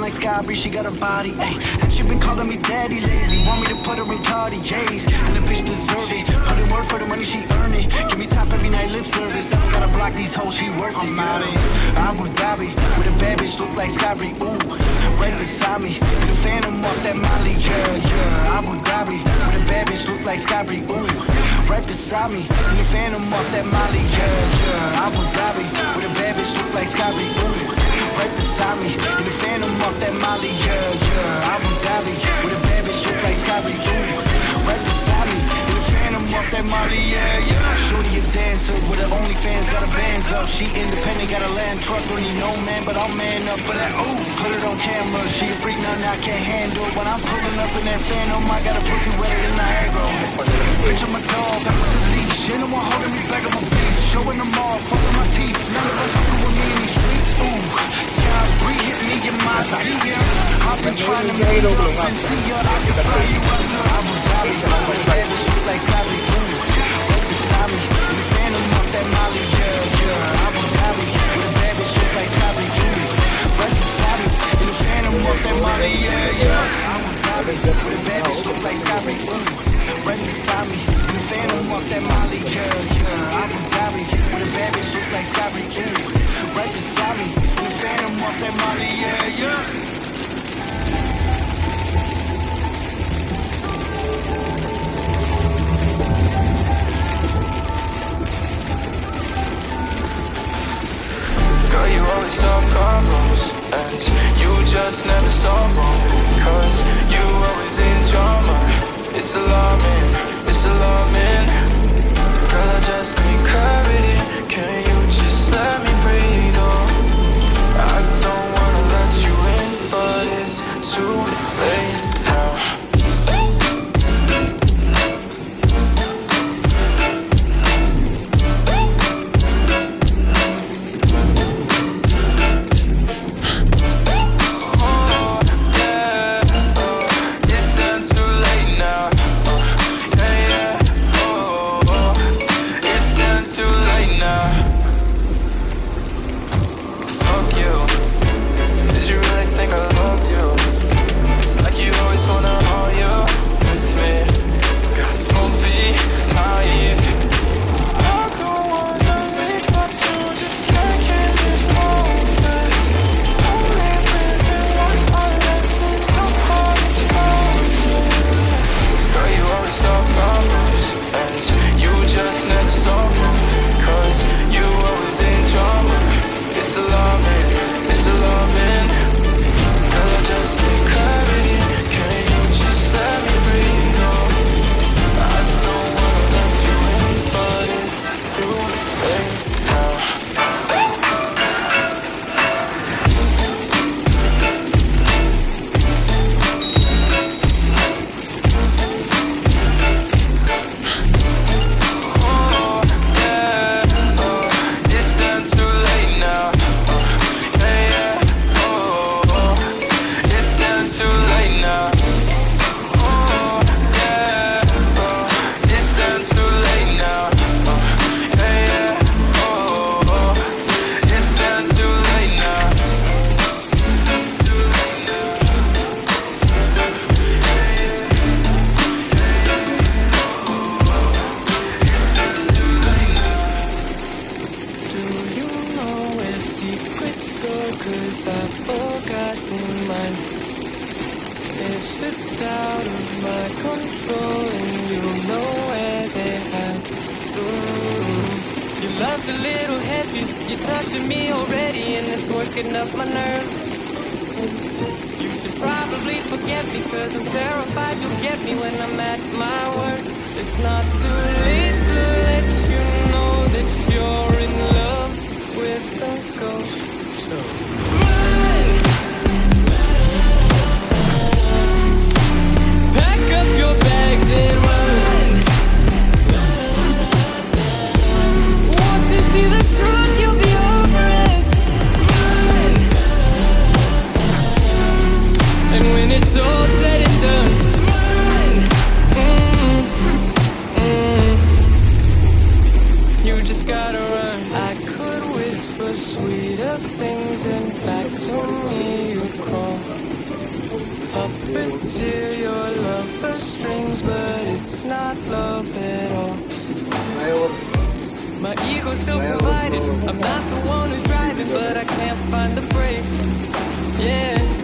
like Sky Bree, she got a body, ayy. And she been calling me daddy lately, want me to put her in Cartiers, and the bitch deserve it. Put in work for the money, she earn it. Give me top every night, lip service. Never gotta block these hoes, she worked it. I'm out in Abu Dhabi with a bad bitch, look like Sky Bree, ooh. Right beside me, in the phantom off that Molly, yeah. Abu Dhabi with a bad bitch, look like Sky Bree, ooh. Right beside me, in the phantom off that Molly, yeah. Abu Dhabi with a bad bitch, look like Sky Bree, ooh. Right beside me, in the phantom off that Molly, yeah. Abu Dhabi with a bad bitch, look like Sky Bree, ooh. Right beside me, in the phantom off that Molly, yeah. Shorty a dancer with her OnlyFans, got her bands up. She independent, got a land truck, don't need no man, but I'll man up for that. Ooh, put it on camera, she a freak, nothing I can't handle. When I'm pulling up in that phantom, I got a pussy wetter than Niagara. Bitch, I'm a dog, I'm with the leash. Ain't no one holding me back, I'm a beast. Showing them all, fucking my teeth. None of them fucking with me in these streets. Ooh, Sky Bree hit me in my DM. I've been trying to meet up and see ya. I can fly you up to Abu Dhabi. With a bad bitch look like Sky Bree, ooh. Right beside me, in the phantom off that Molly, yeah. Abu Dhabi, with a bad bitch look like Sky Bree, ooh. Right beside me, in the phantom off that Molly, yeah. Abu Dhabi, with a bad bitch look like Sky Bree, ooh. Right beside me, in the phantom off that Molly, yeah. Abu Dhabi, with a bad bitch look like Sky Bree, ooh. Right beside me, in the phantom off that Molly, yeah. You always solve problems, and you just never solve wrong. Cause you always in drama. It's alarming, it's alarming. Girl, I just need clarity. Can you just let me breathe? Oh, I don't wanna let you in, but it's too late now. Love's a little heavy, you're touching me already and it's working up my nerves. You should probably forget me cause I'm terrified you'll get me when I'm at my worst. It's not too late to let you know that you're in love with a ghost. So run! Pack up your bags and run. See the truth, you'll be over it. Run. And when it's all said and done, run. You just gotta run. I could whisper sweeter things and back to me you'd crawl. up until your love for strings, but it's not love at all. My ego's still provided. I'm not the one who's driving, but I can't find the brakes. Yeah.